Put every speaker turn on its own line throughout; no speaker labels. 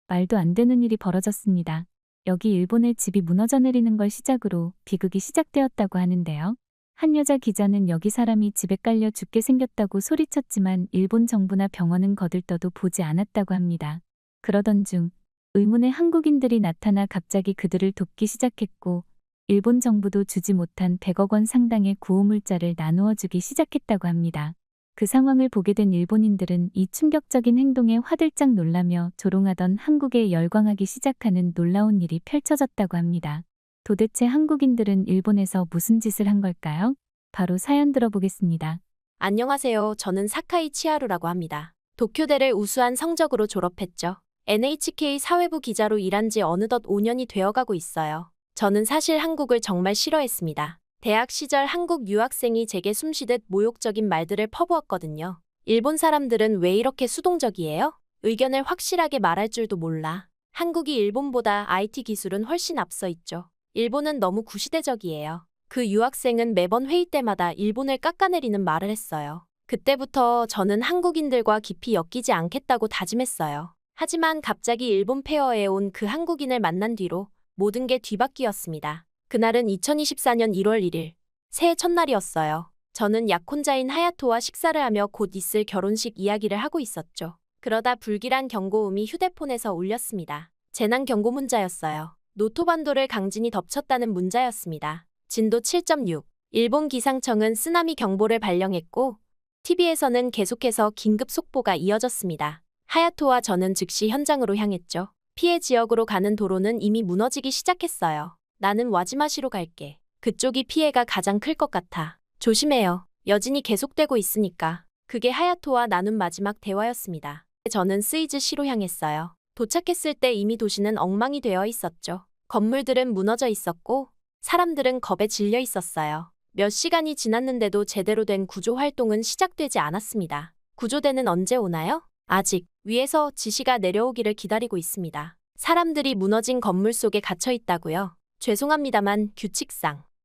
말도 안 되는 일이 벌어졌습니다. 여기 일본의 집이 무너져 내리는 걸 시작으로 비극이 시작되었다고 하는데요. 한 여자 기자는 여기 사람이 집에 깔려 죽게 생겼다고 소리쳤지만 일본 정부나 병원은 거들떠도 보지 않았다고 합니다. 그러던 중 의문의 한국인들이 나타나 갑자기 그들을 돕기 시작했고 일본 정부도 주지 못한 100억 원 상당의 구호물자를 나누어 주기 시작했다고 합니다. 그 상황을 보게 된 일본인들은 이 충격적인 행동에 화들짝 놀라며 조롱하던 한국에 열광하기 시작하는 놀라운 일이 펼쳐졌다고 합니다. 도대체 한국인들은 일본에서 무슨 짓을 한 걸까요? 바로 사연 들어보겠습니다.
안녕하세요. 저는 사카이 치하루라고 합니다. 도쿄대를 우수한 성적으로 졸업했죠. NHK 사회부 기자로 일한 지 어느덧 5년이 되어가고 있어요. 저는 사실 한국을 정말 싫어했습니다. 대학 시절 한국 유학생이 제게 숨쉬듯 모욕적인 말들을 퍼부었거든요. 일본 사람들은 왜 이렇게 수동적이에요? 의견을 확실하게 말할 줄도 몰라. 한국이 일본보다 IT 기술은 훨씬 앞서 있죠. 일본은 너무 구시대적이에요. 그 유학생은 매번 회의 때마다 일본을 깎아내리는 말을 했어요. 그때부터 저는 한국인들과 깊이 엮이지 않겠다고 다짐했어요. 하지만 갑자기 일본 페어에 온 그 한국인을 만난 뒤로 모든 게 뒤바뀌었습니다. 그날은 2024년 1월 1일, 새해 첫날이었어요. 저는 약혼자인 하야토와 식사를 하며 곧 있을 결혼식 이야기를 하고 있었죠. 그러다 불길한 경고음이 휴대폰에서 울렸습니다. 재난 경고 문자였어요. 노토반도를 강진이 덮쳤다는 문자였습니다. 진도 7.6. 일본 기상청은 쓰나미 경보를 발령했고 TV에서는 계속해서 긴급 속보가 이어졌습니다. 하야토와 저는 즉시 현장으로 향했죠. 피해 지역으로 가는 도로는 이미 무너지기 시작했어요. 나는 와지마시로 갈게. 그쪽이 피해가 가장 클 것 같아. 조심해요. 여진이 계속되고 있으니까. 그게 하야토와 나눈 마지막 대화였습니다. 저는 스이즈시로 향했어요. 도착했을 때 이미 도시는 엉망이 되어 있었죠. 건물들은 무너져 있었고 사람들은 겁에 질려 있었어요. 몇 시간이 지났는데도 제대로 된 구조 활동은 시작되지 않았습니다. 구조대는 언제 오나요? 아직 위에서 지시가 내려오기를 기다리고 있습니다. 사람들이 무너진 건물 속에 갇혀 있다고요? 죄송합니다만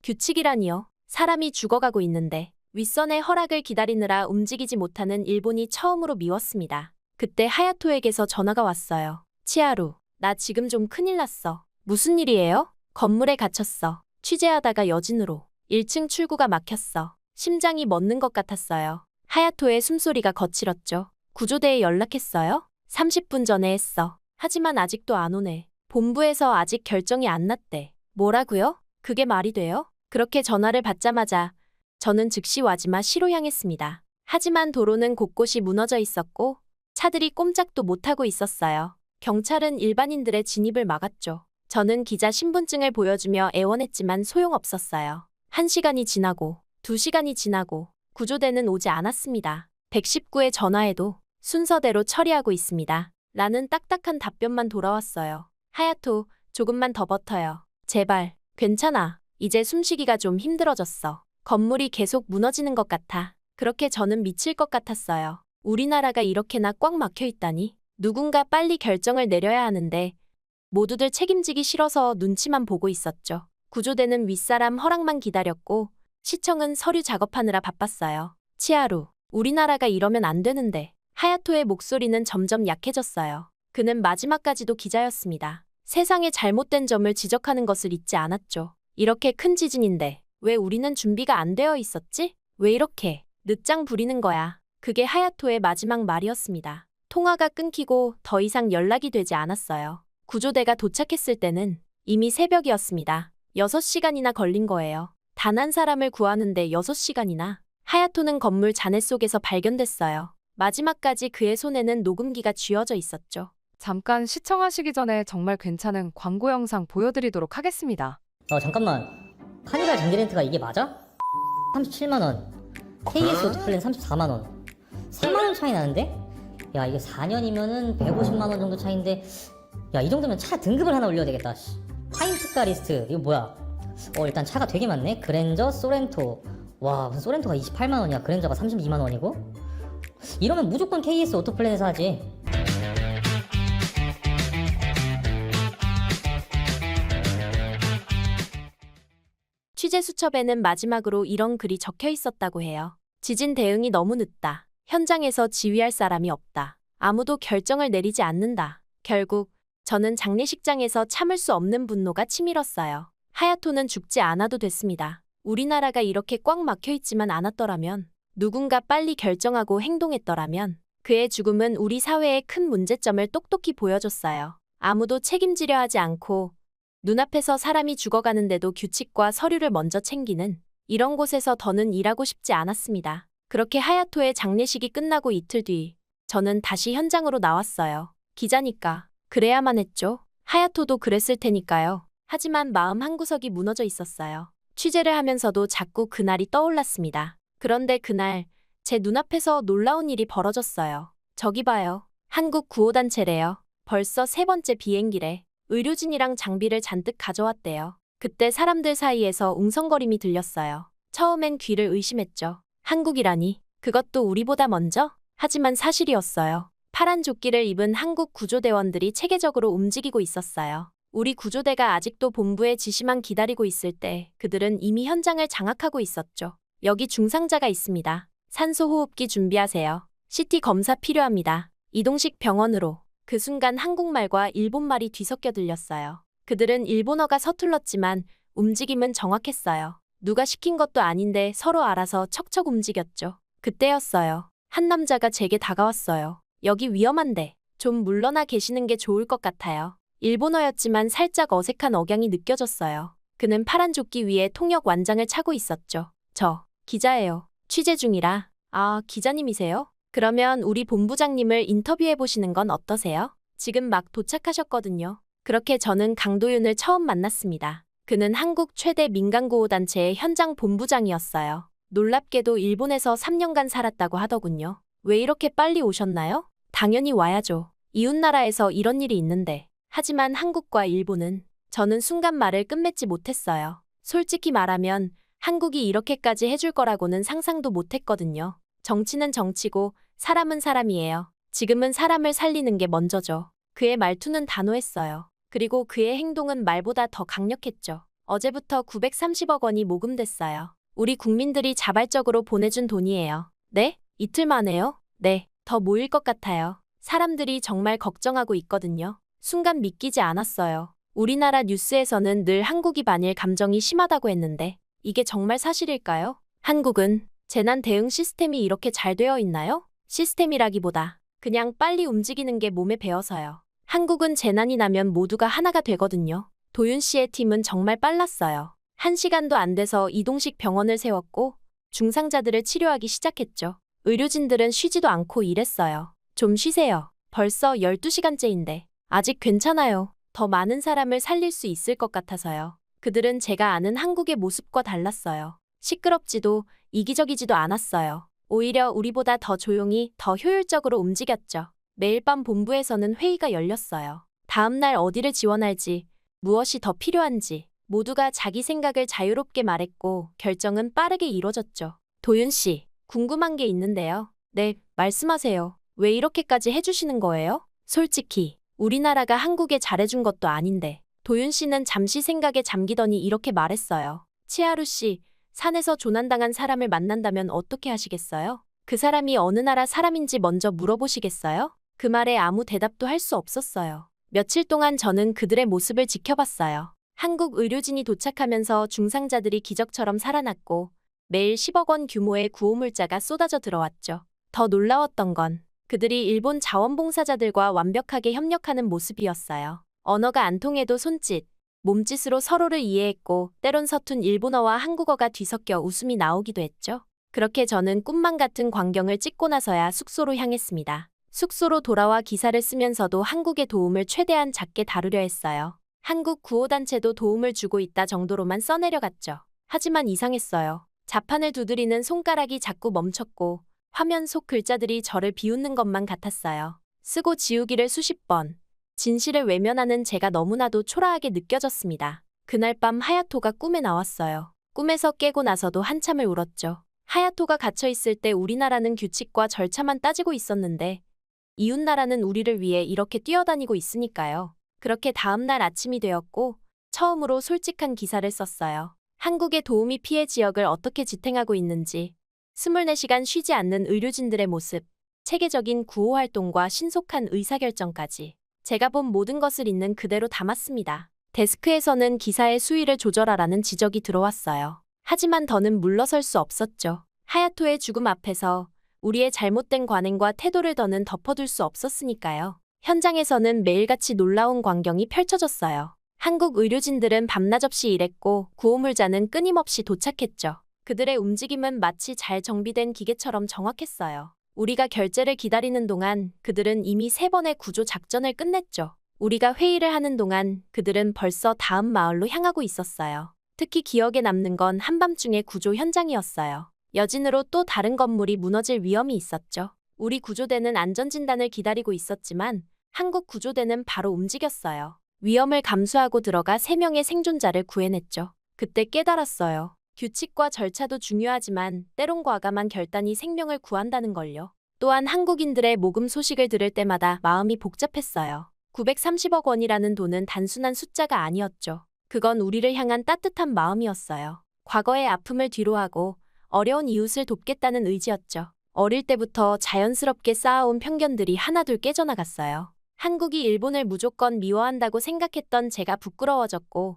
규칙이라니요. 사람이 죽어가고 있는데 윗선의 허락을 기다리느라 움직이지 못하는 일본이 처음으로 미웠습니다. 그때 하야토에게서 전화가 왔어요. 치하루, 나 지금 좀 큰일 났어. 무슨 일이에요? 건물에 갇혔어. 취재하다가 여진으로 1층 출구가 막혔어. 심장이 멎는 것 같았어요. 하야토의 숨소리가 거칠었죠. 구조대에 연락했어요? 30분 전에 했어. 하지만 아직도 안 오네. 본부에서 아직 결정이 안 났대. 뭐라고요? 그게 말이 돼요? 그렇게 전화를 받자마자 저는 즉시 와지마시로 향했습니다. 하지만 도로는 곳곳이 무너져 있었고 차들이 꼼짝도 못하고 있었어요. 경찰은 일반인들의 진입을 막았죠. 저는 기자 신분증을 보여주며 애원했지만 소용없었어요. 1시간이 지나고 2시간이 지나고 구조대는 오지 않았습니다. 119에 전화해도 순서대로 처리하고 있습니다. 라는 딱딱한 답변만 돌아왔어요. 하야토, 조금만 더 버텨요. 제발, 괜찮아. 이제 숨쉬기가 좀 힘들어졌어. 건물이 계속 무너지는 것 같아. 그렇게 저는 미칠 것 같았어요. 우리나라가 이렇게나 꽉 막혀 있다니. 누군가 빨리 결정을 내려야 하는데 모두들 책임지기 싫어서 눈치만 보고 있었죠. 구조대는 윗사람 허락만 기다렸고 시청은 서류 작업하느라 바빴어요. 치하루, 우리나라가 이러면 안 되는데. 하야토의 목소리는 점점 약해졌어요. 그는 마지막까지도 기자였습니다. 세상의 잘못된 점을 지적하는 것을 잊지 않았죠. 이렇게 큰 지진인데 왜 우리는 준비가 안 되어 있었지? 왜 이렇게 늦장 부리는 거야? 그게 하야토의 마지막 말이었습니다. 통화가 끊기고 더 이상 연락이 되지 않았어요. 구조대가 도착했을 때는 이미 새벽이었습니다. 6시간이나 걸린 거예요. 단 한 사람을 구하는데 6시간이나. 하야토는 건물 잔해 속에서 발견됐어요. 마지막까지 그의 손에는 녹음기가 쥐어져 있었죠.
잠깐 시청하시기 전에 정말 괜찮은 광고 영상 보여드리도록 하겠습니다.
잠깐만. 카니발 장기 렌트가 이게 맞아? 37만원. KS 오토플랜 34만원. 3만원 차이 나는데? 야, 이게 4년이면은 150만원 정도 차이인데, 야, 이 정도면 차 등급을 하나 올려야 되겠다. 하인트카 리스트. 이거 뭐야? 일단 차가 되게 많네. 그랜저, 소렌토. 와, 무슨 소렌토가 28만원이야. 그랜저가 32만원이고? 이러면 무조건 KS 오토플랜에서 하지.
취재 수첩에는 마지막으로 이런 글이 적혀 있었다고 해요. 지진 대응이 너무 늦다. 현장에서 지휘할 사람이 없다. 아무도 결정을 내리지 않는다. 결국 저는 장례식장에서 참을 수 없는 분노가 치밀었어요. 하야토는 죽지 않아도 됐습니다. 우리나라가 이렇게 꽉 막혀 있지만 않았더라면, 누군가 빨리 결정하고 행동했더라면, 그의 죽음은 우리 사회의 큰 문제점을 똑똑히 보여줬어요. 아무도 책임지려 하지 않고 눈앞에서 사람이 죽어가는데도 규칙과 서류를 먼저 챙기는 이런 곳에서 더는 일하고 싶지 않았습니다. 그렇게 하야토의 장례식이 끝나고 이틀 뒤 저는 다시 현장으로 나왔어요. 기자니까 그래야만 했죠. 하야토도 그랬을 테니까요. 하지만 마음 한구석이 무너져 있었어요. 취재를 하면서도 자꾸 그날이 떠올랐습니다. 그런데 그날 제 눈앞에서 놀라운 일이 벌어졌어요. 저기 봐요. 한국 구호단체래요. 벌써 세 번째 비행기래. 의료진이랑 장비를 잔뜩 가져왔대요. 그때 사람들 사이에서 웅성거림이 들렸어요. 처음엔 귀를 의심했죠. 한국이라니. 그것도 우리보다 먼저? 하지만 사실이었어요. 파란 조끼를 입은 한국 구조대원들이 체계적으로 움직이고 있었어요. 우리 구조대가 아직도 본부의 지시만 기다리고 있을 때 그들은 이미 현장을 장악하고 있었죠. 여기 중상자가 있습니다. 산소호흡기 준비하세요. CT 검사 필요합니다. 이동식 병원으로. 그 순간 한국말과 일본말이 뒤섞여 들렸어요. 그들은 일본어가 서툴렀지만 움직임은 정확했어요. 누가 시킨 것도 아닌데 서로 알아서 척척 움직였죠. 그때였어요. 한 남자가 제게 다가왔어요. 여기 위험한데 좀 물러나 계시는 게 좋을 것 같아요. 일본어였지만 살짝 어색한 억양이 느껴졌어요. 그는 파란 조끼 위에 통역 완장을 차고 있었죠. 저 기자예요. 취재 중이라. 아, 기자님이세요? 그러면 우리 본부장님을 인터뷰해 보시는 건 어떠세요? 지금 막 도착하셨거든요. 그렇게 저는 강도윤을 처음 만났습니다. 그는 한국 최대 민간구호단체의 현장 본부장이었어요. 놀랍게도 일본에서 3년간 살았다고 하더군요. 왜 이렇게 빨리 오셨나요? 당연히 와야죠. 이웃나라에서 이런 일이 있는데. 하지만 한국과 일본은 저는 순간 말을 끝맺지 못했어요. 솔직히 말하면 한국이 이렇게까지 해줄 거라고는 상상도 못했거든요. 정치는 정치고 사람은 사람이에요. 지금은 사람을 살리는 게 먼저죠. 그의 말투는 단호했어요. 그리고 그의 행동은 말보다 더 강력했죠. 어제부터 930억 원이 모금됐어요. 우리 국민들이 자발적으로 보내준 돈이에요. 네? 이틀 만에요? 네, 더 모일 것 같아요. 사람들이 정말 걱정하고 있거든요. 순간 믿기지 않았어요. 우리나라 뉴스에서는 늘 한국이 반일 감정이 심하다고 했는데 이게 정말 사실일까요? 한국은 재난 대응 시스템이 이렇게 잘 되어 있나요? 시스템이라기보다 그냥 빨리 움직이는 게 몸에 배어서요. 한국은 재난이 나면 모두가 하나가 되거든요. 도윤 씨의 팀은 정말 빨랐어요. 1시간도 안 돼서 이동식 병원을 세웠고 중상자들을 치료하기 시작했죠. 의료진들은 쉬지도 않고 일했어요. 좀 쉬세요. 벌써 12시간째인데 아직 괜찮아요. 더 많은 사람을 살릴 수 있을 것 같아서요. 그들은 제가 아는 한국의 모습과 달랐어요. 시끄럽지도 이기적이지도 않았어요. 오히려 우리보다 더 조용히, 더 효율적으로 움직였죠. 매일 밤 본부에서는 회의가 열렸어요. 다음 날 어디를 지원할지, 무엇이 더 필요한지 모두가 자기 생각을 자유롭게 말했고 결정은 빠르게 이뤄졌죠. 도윤 씨, 궁금한 게 있는데요. 네, 말씀하세요. 왜 이렇게까지 해주시는 거예요? 솔직히 우리나라가 한국에 잘해준 것도 아닌데. 도윤 씨는 잠시 생각에 잠기더니 이렇게 말했어요. 치하루 씨, 산에서 조난당한 사람을 만난다면 어떻게 하시겠어요? 그 사람이 어느 나라 사람인지 먼저 물어보시겠어요? 그 말에 아무 대답도 할 수 없었어요. 며칠 동안 저는 그들의 모습을 지켜봤어요. 한국 의료진이 도착하면서 중상자들이 기적처럼 살아났고 매일 10억 원 규모의 구호물자가 쏟아져 들어왔죠. 더 놀라웠던 건 그들이 일본 자원봉사자들과 완벽하게 협력하는 모습이었어요. 언어가 안 통해도 손짓, 몸짓으로 서로를 이해했고 때론 서툰 일본어와 한국어가 뒤섞여 웃음이 나오기도 했죠. 그렇게 저는 꿈만 같은 광경을 찍고 나서야 숙소로 향했습니다. 숙소로 돌아와 기사를 쓰면서도 한국의 도움을 최대한 작게 다루려 했어요. 한국 구호단체도 도움을 주고 있다 정도로만 써내려갔죠. 하지만 이상했어요. 자판을 두드리는 손가락이 자꾸 멈췄고 화면 속 글자들이 저를 비웃는 것만 같았어요. 쓰고 지우기를 수십 번. 진실을 외면하는 제가 너무나도 초라하게 느껴졌습니다. 그날 밤 하야토가 꿈에 나왔어요. 꿈에서 깨고 나서도 한참을 울었죠. 하야토가 갇혀있을 때 우리나라는 규칙과 절차만 따지고 있었는데 이웃나라는 우리를 위해 이렇게 뛰어다니고 있으니까요. 그렇게 다음날 아침이 되었고 처음으로 솔직한 기사를 썼어요. 한국의 도우미 피해 지역을 어떻게 지탱하고 있는지, 24시간 쉬지 않는 의료진들의 모습, 체계적인 구호 활동과 신속한 의사결정까지. 제가 본 모든 것을 있는 그대로 담았습니다. 데스크에서는 기사의 수위를 조절하라는 지적이 들어왔어요. 하지만 더는 물러설 수 없었죠. 하야토의 죽음 앞에서 우리의 잘못된 관행과 태도를 더는 덮어둘 수 없었으니까요. 현장에서는 매일같이 놀라운 광경이 펼쳐졌어요. 한국 의료진들은 밤낮 없이 일했고 구호물자는 끊임없이 도착했죠. 그들의 움직임은 마치 잘 정비된 기계처럼 정확했어요. 우리가 결제를 기다리는 동안 그들은 이미 3번의 구조 작전을 끝냈죠. 우리가 회의를 하는 동안 그들은 벌써 다음 마을로 향하고 있었어요. 특히 기억에 남는 건 한밤중의 구조 현장이었어요. 여진으로 또 다른 건물이 무너질 위험이 있었죠. 우리 구조대는 안전진단을 기다리고 있었지만 한국 구조대는 바로 움직였어요. 위험을 감수하고 들어가 3명의 생존자를 구해냈죠. 그때 깨달았어요. 규칙과 절차도 중요하지만 때론 과감한 결단이 생명을 구한다는 걸요. 또한 한국인들의 모금 소식을 들을 때마다 마음이 복잡했어요. 930억 원이라는 돈은 단순한 숫자가 아니었죠. 그건 우리를 향한 따뜻한 마음이었어요. 과거의 아픔을 뒤로하고 어려운 이웃을 돕겠다는 의지였죠. 어릴 때부터 자연스럽게 쌓아온 편견들이 하나둘 깨져나갔어요. 한국이 일본을 무조건 미워한다고 생각했던 제가 부끄러워졌고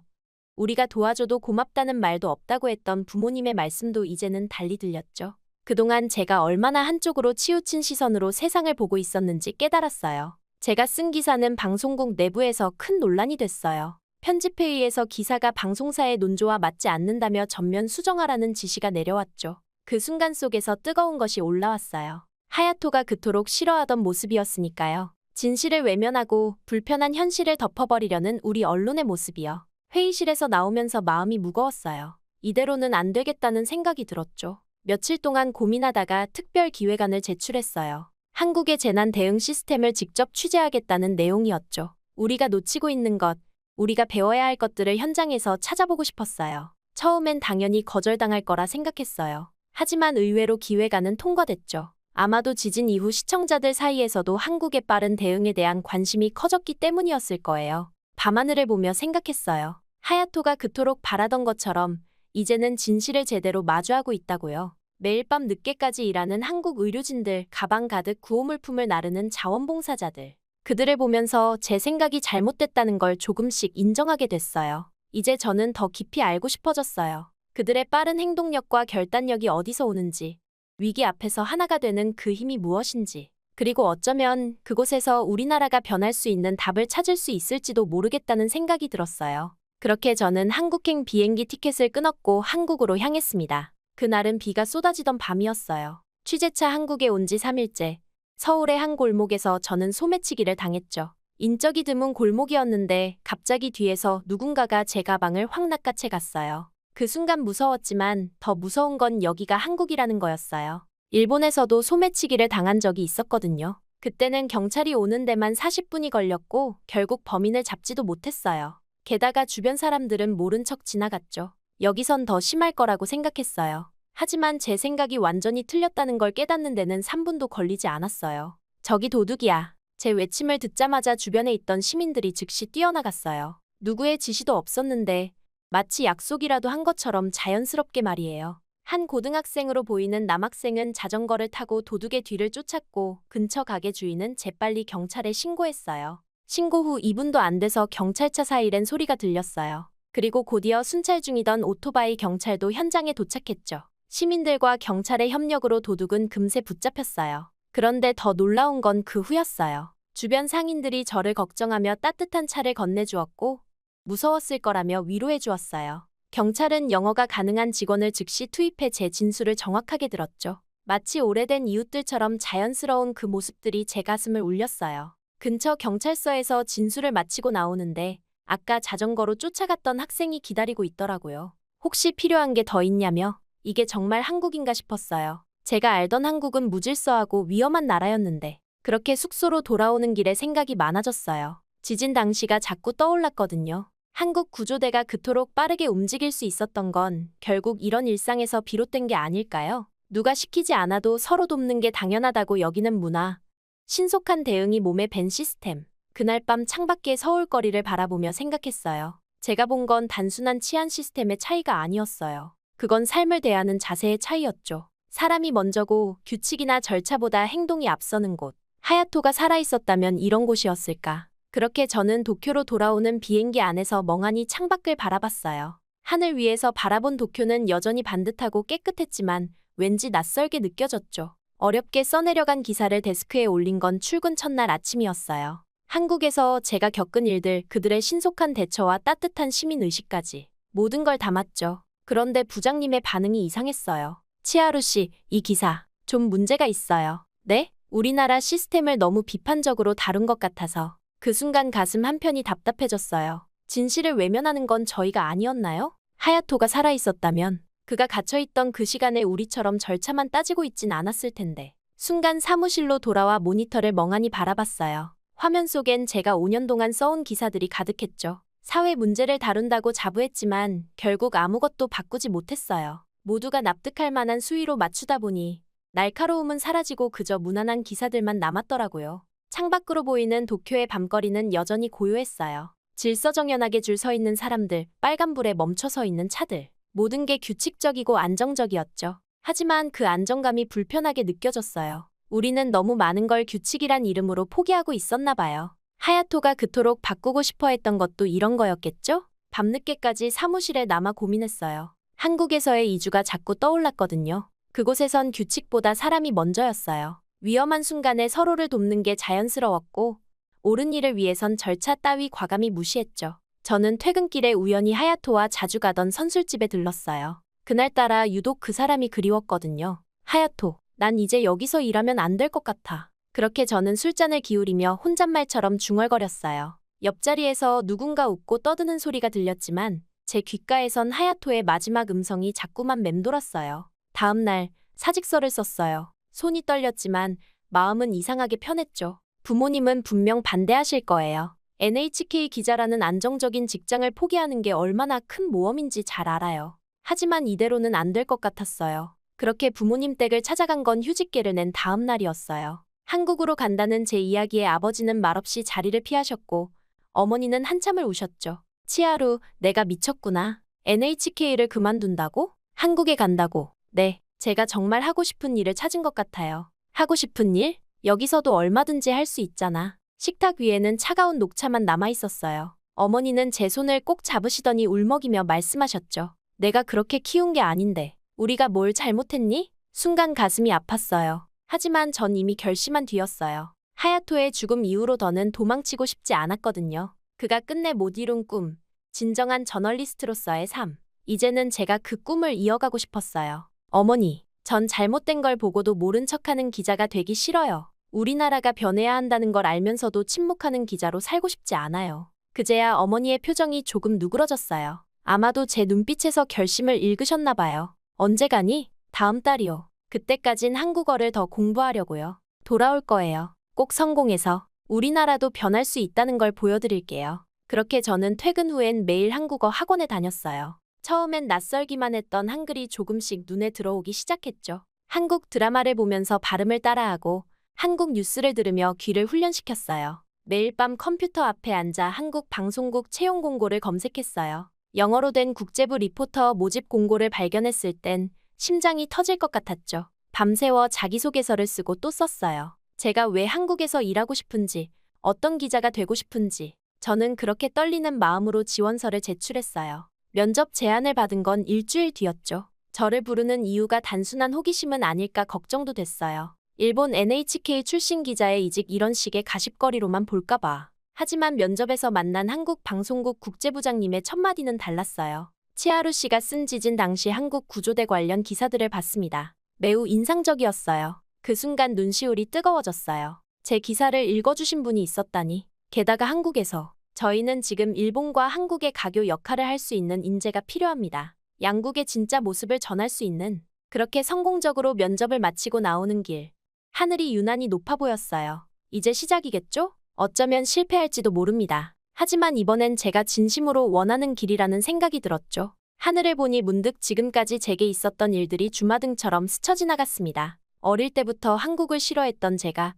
우리가 도와줘도 고맙다는 말도 없다고 했던 부모님의 말씀도 이제는 달리 들렸죠. 그동안 제가 얼마나 한쪽으로 치우친 시선으로 세상을 보고 있었는지 깨달았어요. 제가 쓴 기사는 방송국 내부에서 큰 논란이 됐어요. 편집회의에서 기사가 방송사의 논조와 맞지 않는다며 전면 수정하라는 지시가 내려왔죠. 그 순간 속에서 뜨거운 것이 올라왔어요. 하야토가 그토록 싫어하던 모습이었으니까요. 진실을 외면하고 불편한 현실을 덮어버리려는 우리 언론의 모습이요. 회의실에서 나오면서 마음이 무거웠어요. 이대로는 안 되겠다는 생각이 들었죠. 며칠 동안 고민하다가 특별 기획안을 제출했어요. 한국의 재난 대응 시스템을 직접 취재하겠다는 내용이었죠. 우리가 놓치고 있는 것, 우리가 배워야 할 것들을 현장에서 찾아보고 싶었어요. 처음엔 당연히 거절당할 거라 생각했어요. 하지만 의외로 기획안은 통과됐죠. 아마도 지진 이후 시청자들 사이에서도 한국의 빠른 대응에 대한 관심이 커졌기 때문이었을 거예요. 밤하늘을 보며 생각했어요. 하야토가 그토록 바라던 것처럼 이제는 진실을 제대로 마주하고 있다고요. 매일 밤 늦게까지 일하는 한국 의료진들, 가방 가득 구호물품을 나르는 자원봉사자들. 그들을 보면서 제 생각이 잘못됐다는 걸 조금씩 인정하게 됐어요. 이제 저는 더 깊이 알고 싶어졌어요. 그들의 빠른 행동력과 결단력이 어디서 오는지, 위기 앞에서 하나가 되는 그 힘이 무엇인지, 그리고 어쩌면 그곳에서 우리나라가 변할 수 있는 답을 찾을 수 있을지도 모르겠다는 생각이 들었어요. 그렇게 저는 한국행 비행기 티켓을 끊었고 한국으로 향했습니다. 그날은 비가 쏟아지던 밤이었어요. 취재차 한국에 온 지 3일째. 서울의 한 골목에서 저는 소매치기를 당했죠. 인적이 드문 골목이었는데 갑자기 뒤에서 누군가가 제 가방을 확 낚아채 갔어요. 그 순간 무서웠지만 더 무서운 건 여기가 한국이라는 거였어요. 일본에서도 소매치기를 당한 적이 있었거든요. 그때는 경찰이 오는 데만 40분이 걸렸고 결국 범인을 잡지도 못했어요. 게다가 주변 사람들은 모른 척 지나갔죠. 여기선 더 심할 거라고 생각했어요. 하지만 제 생각이 완전히 틀렸다는 걸 깨닫는 데는 3분도 걸리지 않았어요. 저기 도둑이야. 제 외침을 듣자마자 주변에 있던 시민들이 즉시 뛰어나갔어요. 누구의 지시도 없었는데 마치 약속이라도 한 것처럼 자연스럽게 말이에요. 한 고등학생으로 보이는 남학생은 자전거를 타고 도둑의 뒤를 쫓았고 근처 가게 주인은 재빨리 경찰에 신고했어요. 신고 후 2분도 안 돼서 경찰차 사이렌 소리가 들렸어요. 그리고 곧이어 순찰 중이던 오토바이 경찰도 현장에 도착했죠. 시민들과 경찰의 협력으로 도둑은 금세 붙잡혔어요. 그런데 더 놀라운 건 그 후였어요. 주변 상인들이 저를 걱정하며 따뜻한 차를 건네주었고 무서웠을 거라며 위로해 주었어요. 경찰은 영어가 가능한 직원을 즉시 투입해 제 진술을 정확하게 들었죠. 마치 오래된 이웃들처럼 자연스러운 그 모습들이 제 가슴을 울렸어요. 근처 경찰서에서 진술을 마치고 나오는데 아까 자전거로 쫓아갔던 학생이 기다리고 있더라고요. 혹시 필요한 게 더 있냐며 이게 정말 한국인가 싶었어요. 제가 알던 한국은 무질서하고 위험한 나라였는데 그렇게 숙소로 돌아오는 길에 생각이 많아졌어요. 지진 당시가 자꾸 떠올랐거든요. 한국 구조대가 그토록 빠르게 움직일 수 있었던 건 결국 이런 일상에서 비롯된 게 아닐까요? 누가 시키지 않아도 서로 돕는 게 당연하다고 여기는 문화. 신속한 대응이 몸에 밴 시스템. 그날 밤 창밖의 서울거리를 바라보며 생각했어요. 제가 본 건 단순한 치안 시스템의 차이가 아니었어요. 그건 삶을 대하는 자세의 차이였죠. 사람이 먼저고 규칙이나 절차보다 행동이 앞서는 곳. 하야토가 살아있었다면 이런 곳이었을까? 그렇게 저는 도쿄로 돌아오는 비행기 안에서 멍하니 창밖을 바라봤어요. 하늘 위에서 바라본 도쿄는 여전히 반듯하고 깨끗했지만 왠지 낯설게 느껴졌죠. 어렵게 써내려간 기사를 데스크에 올린 건 출근 첫날 아침이었어요. 한국에서 제가 겪은 일들, 그들의 신속한 대처와 따뜻한 시민의식까지 모든 걸 담았죠. 그런데 부장님의 반응이 이상했어요. 치하루 씨, 이 기사 좀 문제가 있어요. 네? 우리나라 시스템을 너무 비판적으로 다룬 것 같아서 그 순간 가슴 한편이 답답해졌어요. 진실을 외면하는 건 저희가 아니었나요? 하야토가 살아있었다면 그가 갇혀있던 그 시간에 우리처럼 절차만 따지고 있진 않았을 텐데. 순간 사무실로 돌아와 모니터를 멍하니 바라봤어요. 화면 속엔 제가 5년 동안 써온 기사들이 가득했죠. 사회 문제를 다룬다고 자부했지만 결국 아무것도 바꾸지 못했어요. 모두가 납득할 만한 수위로 맞추다 보니 날카로움은 사라지고 그저 무난한 기사들만 남았더라고요. 창밖으로 보이는 도쿄의 밤거리는 여전히 고요했어요. 질서정연하게 줄 서 있는 사람들, 빨간불에 멈춰 서 있는 차들. 모든 게 규칙적이고 안정적이었죠. 하지만 그 안정감이 불편하게 느껴졌어요. 우리는 너무 많은 걸 규칙이란 이름으로 포기하고 있었나 봐요. 하야토가 그토록 바꾸고 싶어 했던 것도 이런 거였겠죠? 밤늦게까지 사무실에 남아 고민했어요. 한국에서의 이주가 자꾸 떠올랐거든요. 그곳에선 규칙보다 사람이 먼저였어요. 위험한 순간에 서로를 돕는 게 자연스러웠고 옳은 일을 위해선 절차 따위 과감히 무시했죠. 저는 퇴근길에 우연히 하야토와 자주 가던 선술집에 들렀어요. 그날따라 유독 그 사람이 그리웠거든요. 하야토, 난 이제 여기서 일하면 안 될 것 같아. 그렇게 저는 술잔을 기울이며 혼잣말처럼 중얼거렸어요. 옆자리에서 누군가 웃고 떠드는 소리가 들렸지만 제 귓가에선 하야토의 마지막 음성이 자꾸만 맴돌았어요. 다음 날 사직서를 썼어요. 손이 떨렸지만 마음은 이상하게 편했죠. 부모님은 분명 반대하실 거예요. NHK 기자라는 안정적인 직장을 포기하는 게 얼마나 큰 모험인지 잘 알아요. 하지만 이대로는 안 될 것 같았어요. 그렇게 부모님 댁을 찾아간 건 휴직계를 낸 다음 날이었어요. 한국으로 간다는 제 이야기에 아버지는 말없이 자리를 피하셨고 어머니는 한참을 우셨죠. 치하루, 내가 미쳤구나. NHK를 그만둔다고? 한국에 간다고. 네, 제가 정말 하고 싶은 일을 찾은 것 같아요. 하고 싶은 일? 여기서도 얼마든지 할 수 있잖아. 식탁 위에는 차가운 녹차만 남아있었어요. 어머니는 제 손을 꼭 잡으시더니 울먹이며 말씀하셨죠. 내가 그렇게 키운 게 아닌데 우리가 뭘 잘못했니? 순간 가슴이 아팠어요. 하지만 전 이미 결심한 뒤였어요. 하야토의 죽음 이후로 더는 도망치고 싶지 않았거든요. 그가 끝내 못 이룬 꿈, 진정한 저널리스트로서의 삶. 이제는 제가 그 꿈을 이어가고 싶었어요. 어머니, 전 잘못된 걸 보고도 모른 척하는 기자가 되기 싫어요. 우리나라가 변해야 한다는 걸 알면서도 침묵하는 기자로 살고 싶지 않아요. 그제야 어머니의 표정이 조금 누그러졌어요. 아마도 제 눈빛에서 결심을 읽으셨나 봐요. 언제 가니? 다음 달이요. 그때까진 한국어를 더 공부하려고요. 돌아올 거예요. 꼭 성공해서 우리나라도 변할 수 있다는 걸 보여드릴게요. 그렇게 저는 퇴근 후엔 매일 한국어 학원에 다녔어요. 처음엔 낯설기만 했던 한글이 조금씩 눈에 들어오기 시작했죠. 한국 드라마를 보면서 발음을 따라하고 한국 뉴스를 들으며 귀를 훈련시켰어요. 매일 밤 컴퓨터 앞에 앉아 한국 방송국 채용 공고를 검색했어요. 영어로 된 국제부 리포터 모집 공고를 발견했을 땐 심장이 터질 것 같았죠. 밤새워 자기소개서를 쓰고 또 썼어요. 제가 왜 한국에서 일하고 싶은지, 어떤 기자가 되고 싶은지, 저는 그렇게 떨리는 마음으로 지원서를 제출했어요. 면접 제안을 받은 건 일주일 뒤였죠. 저를 부르는 이유가 단순한 호기심은 아닐까 걱정도 됐어요. 일본 NHK 출신 기자의 이직 이런 식의 가십거리로만 볼까봐. 하지만 면접에서 만난 한국 방송국 국제부장님의 첫마디는 달랐어요. 치하루 씨가 쓴 지진 당시 한국 구조대 관련 기사들을 봤습니다. 매우 인상적이었어요. 그 순간 눈시울이 뜨거워졌어요. 제 기사를 읽어주신 분이 있었다니. 게다가 한국에서 저희는 지금 일본과 한국의 가교 역할을 할 수 있는 인재가 필요합니다. 양국의 진짜 모습을 전할 수 있는. 그렇게 성공적으로 면접을 마치고 나오는 길. 하늘이 유난히 높아 보였어요. 이제 시작이겠죠? 어쩌면 실패할지도 모릅니다. 하지만 이번엔 제가 진심으로 원하는 길이라는 생각이 들었죠. 하늘을 보니 문득 지금까지 제게 있었던 일들이 주마등처럼 스쳐 지나갔습니다. 어릴 때부터 한국을 싫어했던 제가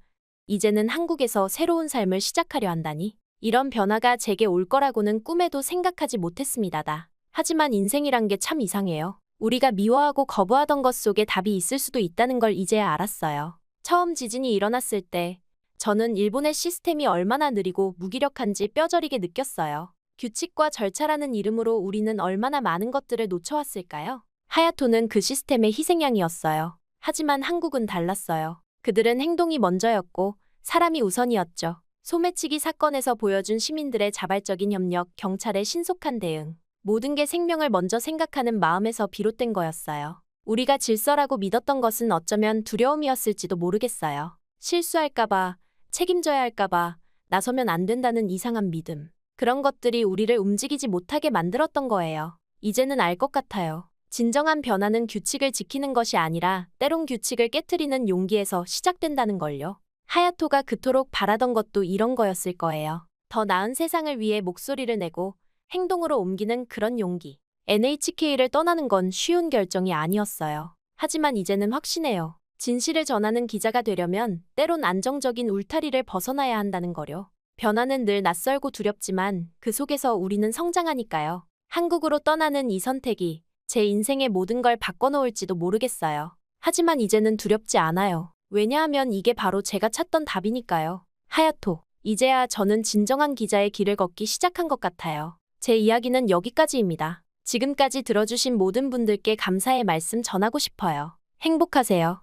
이제는 한국에서 새로운 삶을 시작하려 한다니. 이런 변화가 제게 올 거라고는 꿈에도 생각하지 못했습니다. 하지만 인생이란 게 참 이상해요. 우리가 미워하고 거부하던 것 속에 답이 있을 수도 있다는 걸 이제야 알았어요. 처음 지진이 일어났을 때 저는 일본의 시스템이 얼마나 느리고 무기력한지 뼈저리게 느꼈어요. 규칙과 절차라는 이름으로 우리는 얼마나 많은 것들을 놓쳐왔을까요? 하야토는 그 시스템의 희생양이었어요. 하지만 한국은 달랐어요. 그들은 행동이 먼저였고 사람이 우선이었죠. 소매치기 사건에서 보여준 시민들의 자발적인 협력, 경찰의 신속한 대응. 모든 게 생명을 먼저 생각하는 마음에서 비롯된 거였어요. 우리가 질서라고 믿었던 것은 어쩌면 두려움이었을지도 모르겠어요. 실수할까봐, 책임져야 할까봐, 나서면 안 된다는 이상한 믿음. 그런 것들이 우리를 움직이지 못하게 만들었던 거예요. 이제는 알 것 같아요. 진정한 변화는 규칙을 지키는 것이 아니라 때론 규칙을 깨트리는 용기에서 시작된다는 걸요. 하야토가 그토록 바라던 것도 이런 거였을 거예요. 더 나은 세상을 위해 목소리를 내고 행동으로 옮기는 그런 용기. NHK를 떠나는 건 쉬운 결정이 아니었어요. 하지만 이제는 확신해요. 진실을 전하는 기자가 되려면 때론 안정적인 울타리를 벗어나야 한다는 거요. 변화는 늘 낯설고 두렵지만 그 속에서 우리는 성장하니까요. 한국으로 떠나는 이 선택이 제 인생의 모든 걸 바꿔놓을지도 모르겠어요. 하지만 이제는 두렵지 않아요. 왜냐하면 이게 바로 제가 찾던 답이니까요. 하야토, 이제야 저는 진정한 기자의 길을 걷기 시작한 것 같아요. 제 이야기는 여기까지입니다. 지금까지 들어주신 모든 분들께 감사의 말씀 전하고 싶어요. 행복하세요.